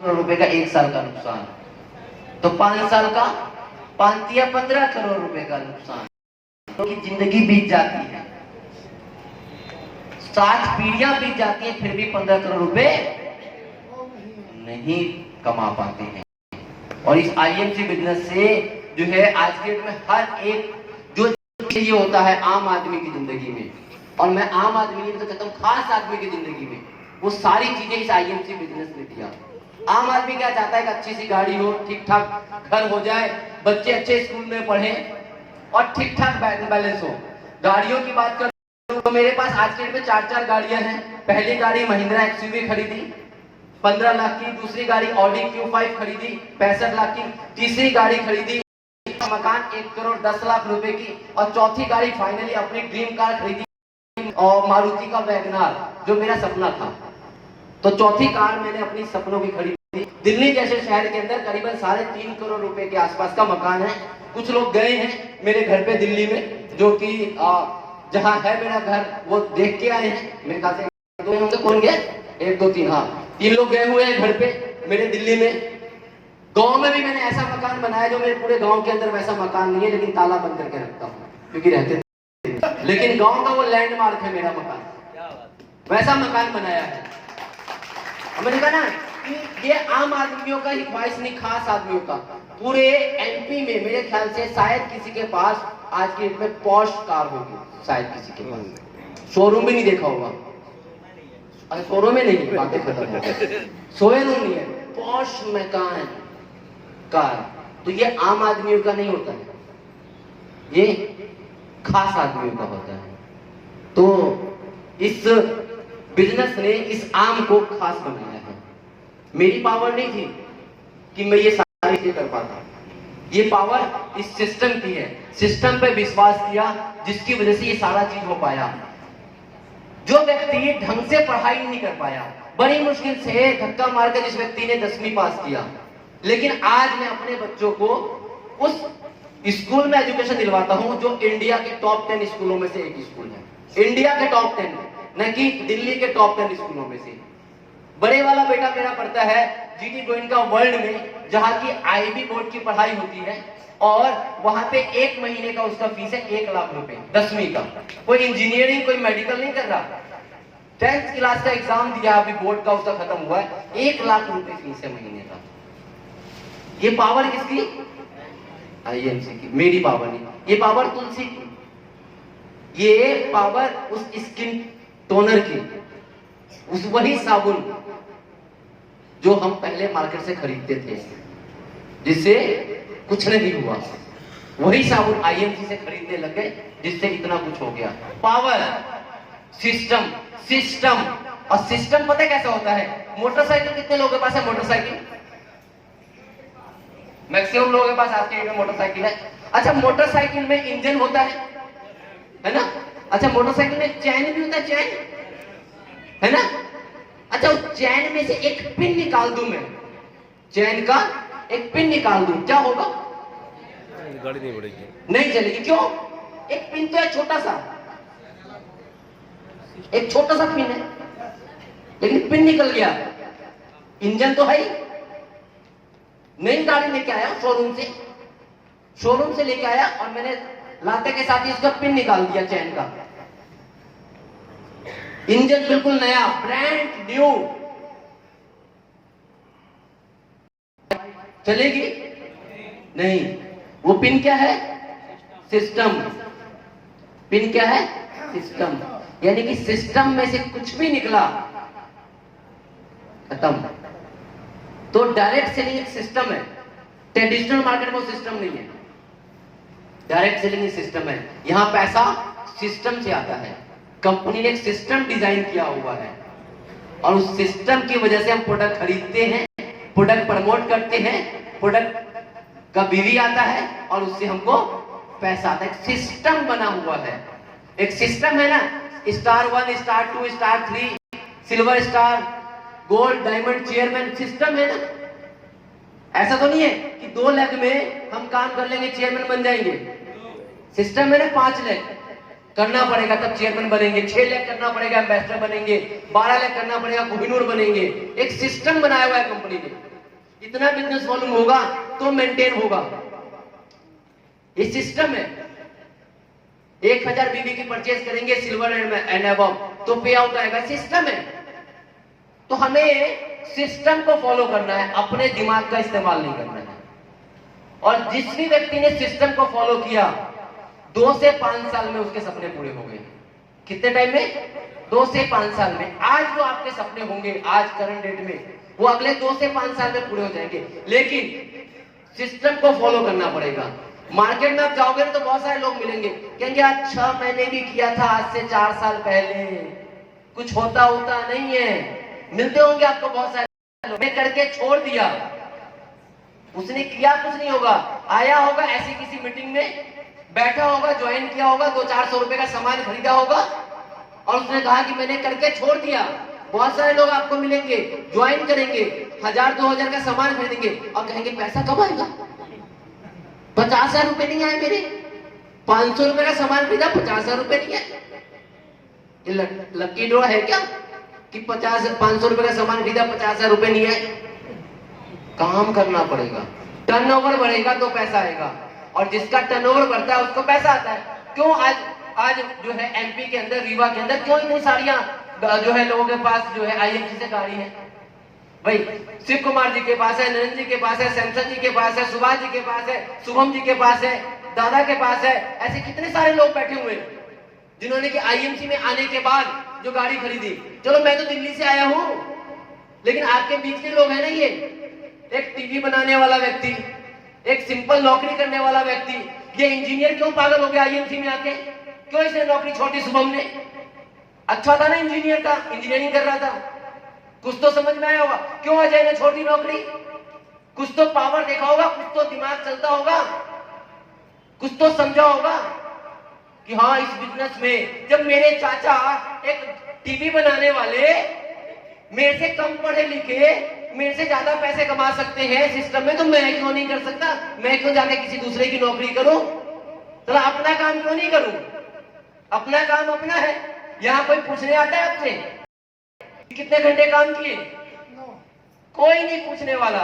करोड़ रुपए का 1 साल का नुकसान, तो 5 साल का 5 या 15 करोड़ रुपए का नुकसान, तो की जिंदगी बीत जाती है, 7 पीढ़ियां बीत जाती है, फिर भी 15 करोड़ रुपए नहीं कमा पाते हैं। और इस आईएमसी बिजनेस से जो है आज के डेट में हर एक जो ये होता है आम आदमी की जिंदगी में, और मैं आम आदमी नहीं तो कहता हूँ खास आदमी की जिंदगी में, वो सारी चीजें इस आईएमसी बिजनेस ने दिया। आम आदमी क्या चाहता है कि अच्छी सी गाड़ी हो, ठीक ठाक घर हो जाए, बच्चे अच्छे स्कूल में पढ़े और ठीक ठाक बैलेंस हो। गाड़ियों की बात करूं तो मेरे पास आज के डेट में 4 गाड़ियां हैं। पहली गाड़ी महिंद्रा एक्सयूवी खरीदी 15 लाख की, दूसरी गाड़ी ऑडी Q5 खरीदी 65 लाख की, तीसरी गाड़ी खरीदी मकान 1 करोड़ 10 लाख रुपए की, और चौथी गाड़ी फाइनली अपनी ड्रीम कार खरीदी और मारुति का वैगनार जो मेरा सपना था। तो चौथी कार मैंने अपनी सपनों की खरीदी। दिल्ली जैसे शहर के अंदर करीबन 3.5 करोड़ रुपए के आसपास का मकान है। कुछ लोग गए हैं मेरे घर पे दिल्ली में, जो कि जहाँ है मेरा घर वो देख के आए हैं। मेरे ख्याल से कौन गए, 1 2 3, हाँ 3 लोग गए हुए हैं घर पे मेरे दिल्ली में। गांव में भी मैंने ऐसा मकान बनाया जो मेरे पूरे गांव के अंदर वैसा मकान नहीं है, लेकिन ताला बंद करके रखता हूँ क्योंकि रहते थे। लेकिन गांव का वो लैंडमार्क है मेरा मकान, वैसा मकान बनाया है। मैंने कहा ना कि ये आम आदमियों का ही ख्वाहिश नहीं, खास आदमियों का। पूरे एमपी में मेरे ख्याल से शायद किसी के पास आज के डेट में पॉश कार होगी, शायद किसी के पास। शोरूम भी नहीं देखा होगा, अरे शोरूम में नहीं, बातें खत्म हो गई, शोरूम नहीं है, पॉश मकान कार। तो ये आम आदमियों का नहीं होता है, ये खास आदमियों का होता है। तो इस बिजनेस ने इस आम को खास बनाया है। मेरी पावर नहीं थी कि मैं ये सारी चीजें कर पाता, ये पावर इस सिस्टम की है। सिस्टम पे विश्वास किया जिसकी वजह से ये सारा चीज हो पाया। जो व्यक्ति ढंग से पढ़ाई नहीं कर पाया, बड़ी मुश्किल से धक्का मारकर जिस व्यक्ति ने 10वीं पास किया, लेकिन आज मैं अपने बच्चों को उस स्कूल में एजुकेशन दिलवाता हूं जो इंडिया के टॉप 10 स्कूलों में से एक स्कूल है। इंडिया के टॉप 10, न कि दिल्ली के टॉप 10 स्कूलों में से। बड़े वाला बेटा मेरा पढ़ता है जीटी गोयनका वर्ल्ड में, जहां की आईबी बोर्ड की पढ़ाई होती है, और वहां पे 1 महीने का उसका फीस है 1 लाख रुपए 10वीं का। कोई इंजीनियरिंग कोई मेडिकल नहीं कर रहा, 10th क्लास का एग्जाम दिया, अभी बोर्ड का उसका खत्म हुआ है, 1 लाख रुपए फीस है महीने का। ये पावर किसकी? आईएमसी की। मेरी पावर नहीं, ये पावर तुलसी की, ये पावर उस स्किन टोनर की, उस वही साबुन जो हम पहले मार्केट से खरीदते थे जिससे कुछ नहीं हुआ, वही साबुन आईएमसी से खरीदने लग गए जिससे इतना कुछ हो गया। Power, system, system. और सिस्टम पता कैसा होता है? मोटरसाइकिल कितने लोगों के पास है? मोटरसाइकिल मैक्सिमम लोगों के पास आज के डेट में मोटरसाइकिल है। अच्छा, मोटरसाइकिल में इंजन होता है ना? अच्छा, मोटरसाइकिल में चैन भी होता है, चैन है ना? अच्छा, उस चैन में से एक पिन निकाल दूं मैं, चैन का एक पिन निकाल दूं, क्या होगा? गाड़ी नहीं बढ़ेगी, नहीं चलेगी। क्यों? एक पिन तो है छोटा सा, एक छोटा सा पिन है, लेकिन पिन निकल गया, इंजन तो है ही। नई गाड़ी लेके आया शोरूम से लेके आया, और मैंने लाते के साथ ही उसका पिन निकाल दिया चैन का। इंजन बिल्कुल नया, ब्रांड न्यू, चलेगी नहीं। वो पिन क्या है? सिस्टम। पिन क्या है? सिस्टम। यानी कि सिस्टम में से कुछ भी निकला, खत्म। तो डायरेक्ट सेलिंग एक सिस्टम है, ट्रेडिशनल मार्केट में सिस्टम नहीं है। डायरेक्ट सेलिंग सिस्टम है, यहां पैसा सिस्टम से आता है। कंपनी ने एक सिस्टम डिजाइन किया हुआ है, और उस सिस्टम की वजह से हम प्रोडक्ट खरीदते हैं, प्रोडक्ट प्रमोट करते हैं, प्रोडक्ट का बिल आता है, और उससे हमको पैसा आता है। सिस्टम बना हुआ है, एक सिस्टम है ना, star 1, star 2, star 3, silver star, gold, diamond, chairman, system है ना। ऐसा तो नहीं है कि 2 लाख में हम काम कर लेंगे चेयरमैन बन जाएंगे। सिस्टम है ना, 5 लाख करना पड़ेगा तब चेयरमैन बनेंगे, 6 लाख करना पड़ेगा एम्बेसडर बनेंगे, 12 लाख करना पड़ेगा कोहिनूर बनेंगे। एक सिस्टम बनाया हुआ है कंपनी ने। इतना बिजनेस वॉल्यूम होगा तो मेंटेन होगा। ये सिस्टम है। 1000 बीबी की परचेज करेंगे सिल्वर एंड अबव तो पे आउट आएगा, सिस्टम है। तो हमें सिस्टम को फॉलो करना है, अपने दिमाग का इस्तेमाल नहीं करना है। और जिस भी व्यक्ति ने सिस्टम को फॉलो किया 2 से 5 साल में उसके सपने पूरे हो गए। कितने टाइम में? 2 से 5 साल में। आज जो आपके सपने होंगे आज करंट डेट में, वो अगले 2 से 5 साल में पूरे हो जाएंगे। लेकिन सिस्टम को फॉलो करना पड़ेगा। मार्केट में आप जाओगे तो बहुत सारे लोग मिलेंगे, कहेंगे अच्छा मैंने भी किया था आज से 4 साल पहले, कुछ होता नहीं है। मिलते होंगे आपको बहुत सारे लोग, मैं करके छोड़ दिया, उसने किया कुछ नहीं होगा। आया होगा ऐसी किसी मीटिंग में, बैठा होगा, ज्वाइन किया होगा, 200-400 रुपए का सामान खरीदा होगा और उसने कहा कि मैंने करके छोड़ दिया। बहुत सारे लोग आपको मिलेंगे, ज्वाइन करेंगे, 1000-2000 का सामान खरीदेंगे और कहेंगे पैसा कब आएगा? 50,000 रुपए नहीं आए मेरे, 500 रुपए का सामान खरीदा, 50,000 रुपए नहीं है। ये लक्की ड्रॉ है क्या कि 500 रुपए का सामान खरीदा, 50,000 रुपए नहीं आए? काम करना पड़ेगा, टर्नओवर बढ़ेगा तो पैसा आएगा। और जिसका टर्नओवर बढ़ता है उसको पैसा आता है। क्यों आज जो है एमपी के अंदर, रीवा के अंदर क्यों इतनी सारियां जो है लोगों के पास जो है आईएमसी से गाड़ी है? भाई शिव कुमार जी के पास है, नरेंद्र जी के पास है, सैमसन जी के पास है, सुभाष जी के पास है, शुभम जी के पास है, दादा के पास है। ऐसे कितने सारे लोग बैठे हुए हैं जिन्होंने कि आईएमसी में आने के बाद जो गाड़ी खरीदी। चलो मैं तो दिल्ली से आया हूं, लेकिन आपके बीच के लोग हैं ना, ये एक टीवी बनाने वाला व्यक्ति, एक सिंपल नौकरी करने वाला व्यक्ति, ये इंजीनियर क्यों पागल हो गया आईएमसी में आके? क्यों इसने नौकरी छोड़ी? शुभम ने अच्छा था ना इंजीनियर का, इंजीनियरिंग कर रहा था, कुछ तो समझ में आया होगा। क्यों अजय ने छोड़ दी नौकरी? कुछ तो पावर देखा होगा, कुछ तो दिमाग चलता होगा, कुछ तो समझा होगा कि हाँ इस बिजनेस में जब मेरे चाचा एक टीवी बनाने वाले मेरे से कम पढ़े लिखे, मेरे से ज्यादा पैसे कमा सकते हैं सिस्टम में, तो मैं क्यों नहीं कर सकता? मैं क्यों जाके किसी दूसरे की नौकरी करूं? तो अपना काम क्यों नहीं करूं? अपना काम अपना है। यहाँ कोई पूछने आता है आपसे कितने घंटे काम किए? कोई नहीं पूछने वाला।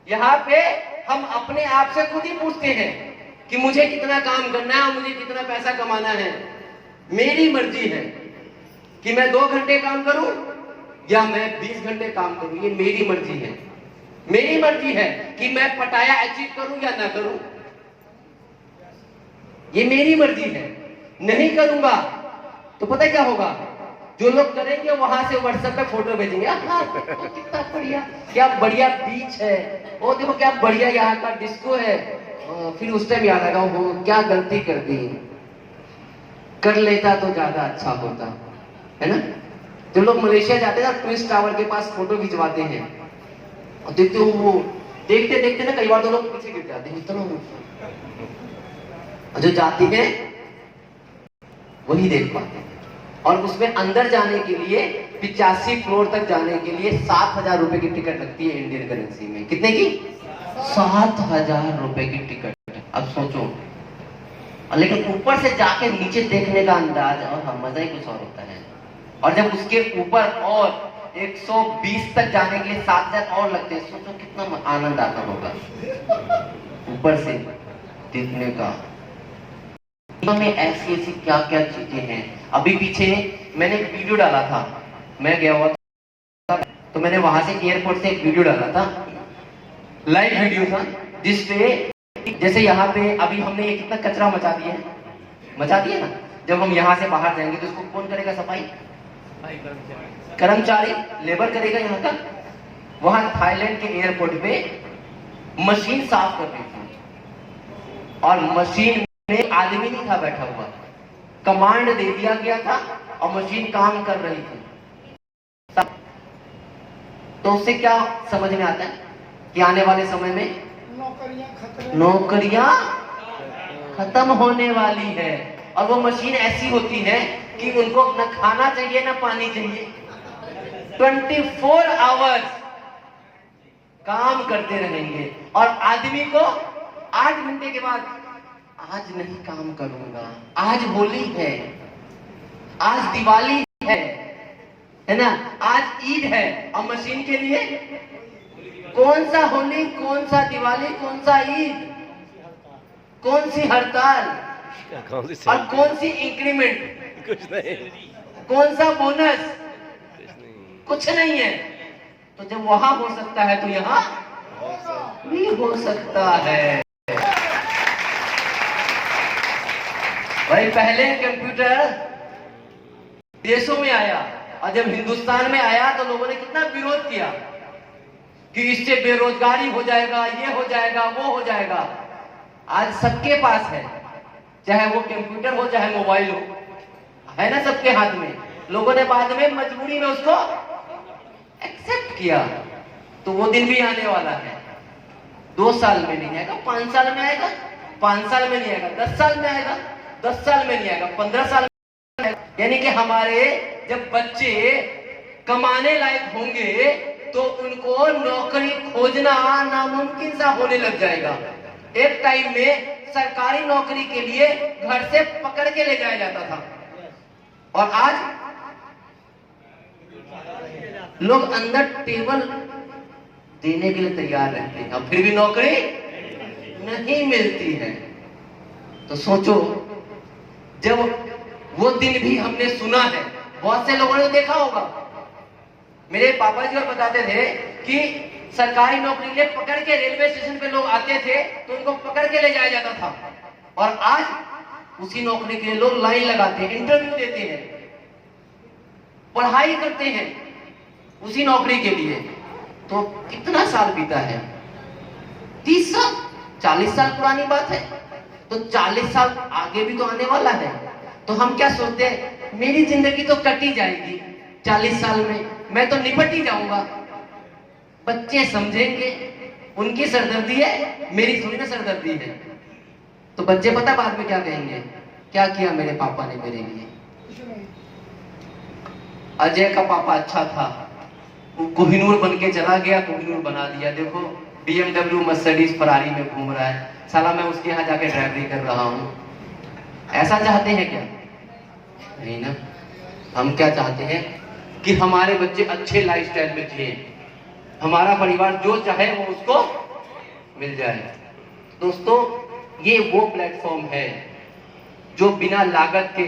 यहाँ पे हम अपने आप से खुद ही पूछते हैं कि मुझे कितना काम करना है, मुझे कितना पैसा कमाना है। मेरी मर्जी है कि मैं 2 घंटे काम करूं या मैं 20 घंटे काम करूं, ये मेरी मर्जी है। मेरी मर्जी है कि मैं पटाया अचीव करूं या ना करूं, ये मेरी मर्जी है। नहीं करूंगा तो पता क्या होगा? जो लोग करेंगे वहां से व्हाट्सएप पे फोटो भेजेंगे, हाँ कितना बढ़िया, क्या बढ़िया बीच है, वो देखो क्या बढ़िया यहाँ का डिस्को है। फिर उस टाइम याद आएगा वो क्या गलती कर दी, कर लेता तो ज्यादा अच्छा होता है ना। जो लोग मलेशिया जाते हैं ना, ट्विस्ट टावर के पास फोटो खिंचवाते हैं और देखते हो वो देखते देखते ना कई बार तो लोग पीछे गिर जाते हैं, इतना जो जाती है वही देख पाते हैं। और उसमें अंदर जाने के लिए 85 फ्लोर तक जाने के लिए 7,000 रुपए की टिकट लगती है इंडियन करेंसी में। कितने की? 7,000 रुपए की टिकट। अब सोचो, लेकिन ऊपर से जाके नीचे देखने का अंदाज और मजा ही कुछ और होता है। और जब उसके ऊपर और 120 तक जाने के लिए 7,000 और लगते हैं, सोचो कितना आनंद आता होगा ऊपर से देखने का। में ऐसी ऐसी क्या क्या चीजें हैं। अभी पीछे मैंने एक वीडियो डाला था, मैं गया हुआ था तो मैंने वहां से एयरपोर्ट से एक वीडियो डाला था, लाइव वीडियो था, जिसपे जैसे यहाँ पे अभी हमने ये कितना कचरा मचा दिया ना। जब हम यहाँ से बाहर जाएंगे तो इसको कौन करेगा सफाई? कर्मचारी, लेबर करेगा यहाँ का। वहां थाईलैंड के एयरपोर्ट पे मशीन साफ कर रही थी और मशीन में आदमी नहीं था बैठा हुआ, कमांड दे दिया गया था और मशीन काम कर रही थी। तो उससे क्या समझ में आता है कि आने वाले समय में नौकरियां खत्म होने वाली है। और वो मशीन ऐसी होती है कि उनको न खाना चाहिए ना पानी चाहिए, 24 आवर्स काम करते रहेंगे। और आदमी को 8 घंटे के बाद आज नहीं काम करूंगा, आज होली है, आज दिवाली है ना, आज ईद है, और मशीन के लिए कौन सा होली, कौन सा दिवाली, कौन सा ईद, कौन सी हड़ताल कौन सी और कौन सी इंक्रीमेंट, कुछ नहीं, कौन सा बोनस, कुछ नहीं। कुछ नहीं है। तो जब वहां हो सकता है तो यहाँ भी हो सकता है। भाई पहले कंप्यूटर देशों में आया और जब हिंदुस्तान में आया तो लोगों ने कितना विरोध किया कि इससे बेरोजगारी हो जाएगा, ये हो जाएगा, वो हो जाएगा। आज सबके पास है, चाहे वो कंप्यूटर हो चाहे मोबाइल हो, है ना सबके हाथ में। लोगों ने बाद में मजबूरी में उसको एक्सेप्ट किया। तो वो दिन भी आने वाला है। 2 साल में नहीं आएगा, 5 साल में आएगा, 5 साल में नहीं आएगा, 10 साल में आएगा, 10 साल में नहीं आएगा, 15 साल में आएगा। यानी कि हमारे जब बच्चे कमाने लायक होंगे तो उनको नौकरी खोजना नामुमकिन सा होने लग जाएगा। एक टाइम में सरकारी नौकरी के लिए घर से पकड़ के ले जाया जाता था और आज लोग अंदर टेबल देने के लिए तैयार रहते हैं और फिर भी नौकरी नहीं मिलती है। तो सोचो, जब वो दिन भी हमने सुना है, बहुत से लोगों ने देखा होगा। मेरे पापा जी और बताते थे कि सरकारी नौकरी के लिए पकड़ के रेलवे स्टेशन पे लोग आते थे तो उनको पकड़ के ले जाया जाता था और आज उसी नौकरी के लिए लोग लाइन लगाते हैं, इंटरव्यू देते हैं, पढ़ाई करते हैं उसी नौकरी के लिए। तो कितना साल बीता है? 30 साल, 40 साल पुरानी बात है। तो 40 साल आगे भी तो आने वाला है। तो हम क्या सोचते हैं, मेरी जिंदगी तो कटी जाएगी 40 साल में, मैं तो निपट ही जाऊंगा। बच्चे समझेंगे, उनकी सरदर्दी है, मेरी थोड़ी ना सरदर्दी है। तो बच्चे पता बाद में क्या कहेंगे, क्या किया मेरे पापा ने मेरे लिए। अजय का पापा अच्छा था, वो कोहिनूर बन के चला गया, कोहिनूर बना दिया। देखो BMW मर्सिडीज फरारी में घूम रहा है, साला मैं उसके यहाँ जाके ड्राइवरी कर रहा हूँ। ऐसा चाहते हैं क्या? नहीं ना। हम क्या चाहते हैं कि हमारे बच्चे अच्छे लाइफस्टाइल में जिए, हमारा परिवार जो चाहे वो उसको मिल जाए। दोस्तों, ये वो प्लेटफॉर्म है जो बिना लागत के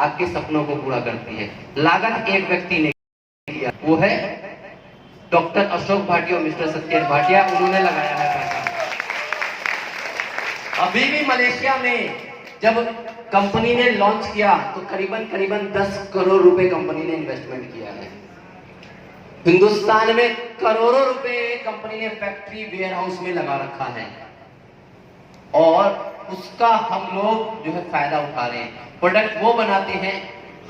आपके सपनों को पूरा करती है। लागत एक व्यक्ति ने किया, वो है डॉक्टर अशोक भाटिया और मिस्टर सत्येंद्र भाटिया, उन्होंने लगाया है पैसा। अभी भी मलेशिया में जब कंपनी ने लॉन्च किया तो करीबन 10 करोड़ रुपए कंपनी ने इन्वेस्टमेंट किया है। हिंदुस्तान में करोड़ों रुपए कंपनी ने फैक्ट्री वेयर हाउस में लगा रखा है और उसका हम लोग जो है फायदा उठा रहे हैं। प्रोडक्ट वो बनाते हैं,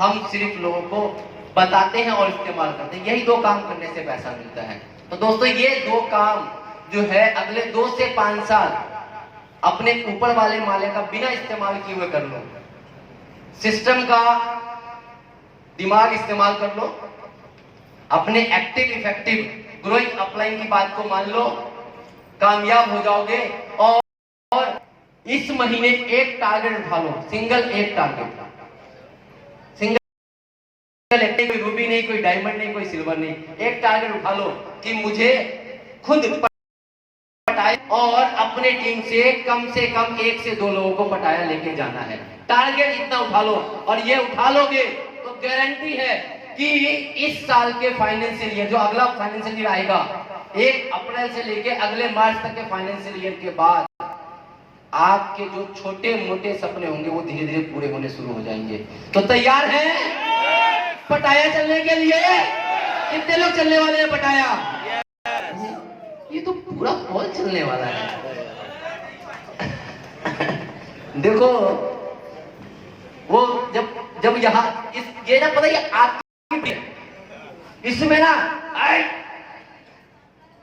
हम सिर्फ लोगों को बताते हैं और इस्तेमाल करते हैं। यही 2 काम करने से पैसा मिलता है। तो दोस्तों, ये 2 काम जो है अगले 2 से 5 साल अपने ऊपर वाले माले का बिना इस्तेमाल किए हुए कर लो। सिस्टम का दिमाग इस्तेमाल कर लो, अपने एक्टिव इफेक्टिव ग्रोइंग अपलाइन की बात को मान लो, कामयाब हो जाओगे। और इस महीने एक टारगेट उठा लो, सिंगल एक टारगेट, सिंगल कोई रूबी नहीं, कोई डायमंड नहीं, कोई सिल्वर नहीं, एक टारगेट उठा लो कि मुझे खुद पटाया और अपने टीम से कम 1 से 2 लोगों को पटाया लेके जाना है। टारगेट इतना उठा लो और ये उठा लोगे तो गारंटी है कि इस साल के फाइनेंशियल ईयर, जो अगला फाइनेंशियल ईयर आएगा 1 अप्रैल से लेके अगले मार्च तक के फाइनेंशियल ईयर के बाद, आपके जो छोटे मोटे सपने होंगे वो धीरे धीरे पूरे होने शुरू हो जाएंगे। तो तैयार हैं पटाया चलने के लिए? कितने लोग चलने वाले हैं पटाया? ये तो पूरा हॉल चलने वाला है। देखो, वो जब यहाँ ये ना पता, ये आपकी इसमें ना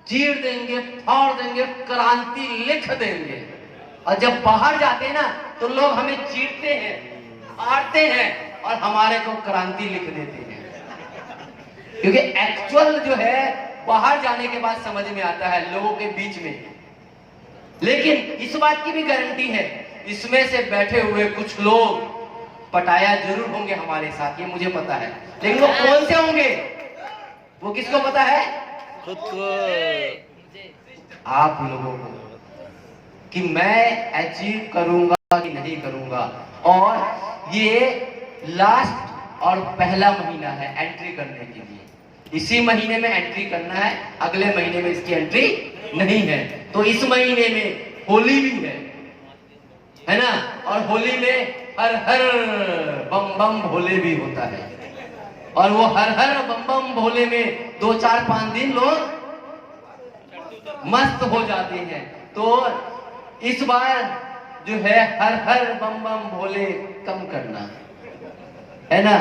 चीर देंगे, फाड़ देंगे, क्रांति लिख देंगे। और जब बाहर जाते हैं ना तो लोग हमें चीरते हैं, फाड़ते हैं और हमारे को क्रांति लिख देते हैं। क्योंकि एक्चुअल जो है बाहर जाने के बाद समझ में आता है लोगों के बीच में। लेकिन इस बात की भी गारंटी है, इसमें से बैठे हुए कुछ लोग पटाया जरूर होंगे हमारे साथ, ये मुझे पता है। लेकिन वो कौन से होंगे वो किसको पता है? खुद को। आप लोगों को कि मैं अचीव करूंगा कि नहीं करूंगा। और ये लास्ट और पहला महीना है एंट्री करने के लिए। इसी महीने में एंट्री करना है, अगले महीने में इसकी एंट्री नहीं है। तो इस महीने में होली भी है ना, और होली में हर हर बम बम भोले भी होता है। और वो हर हर बम बम भोले में 2 4 5 दिन लोग मस्त हो जाते हैं। तो इस बार जो है हर हर बम बम भोले कम करना है ना,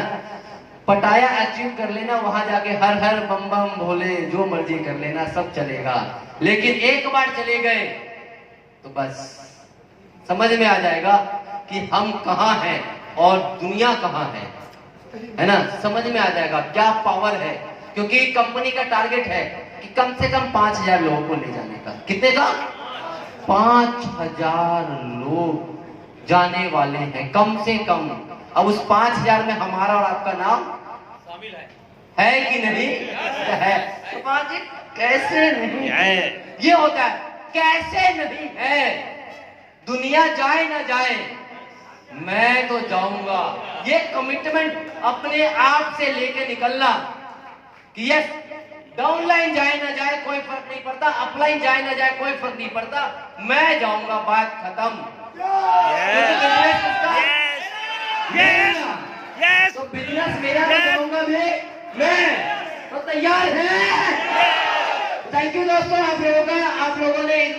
पटाया अचीव कर लेना, वहां जाके हर हर बम बम भोले जो मर्जी कर लेना, सब चलेगा। लेकिन एक बार चले गए तो बस समझ में आ जाएगा कि हम कहां हैं और दुनिया कहां है ना, समझ में आ जाएगा क्या पावर है। क्योंकि कंपनी का टारगेट है कि कम से कम 5000 लोगों को ले जाने का। कितने का? 5000 लोग जाने वाले हैं कम से कम। अब उस 5000 में हमारा और आपका नाम शामिल है कि नहीं? है। तो बाजी कैसे नहीं है? ये होता है कैसे नहीं है। दुनिया जाए ना जाए मैं तो जाऊंगा। ये कमिटमेंट अपने आप से लेके निकलना कि यस, डाउनलाइन जाए ना जाए कोई फर्क नहीं पड़ता, अपलाइन जाए ना जाए कोई फर्क नहीं पड़ता, मैं जाऊंगा, बात खत्म। तो बिजनेस मेरा जाऊंगा मैं तो तैयार है। थैंक यू दोस्तों, आप लोगों ने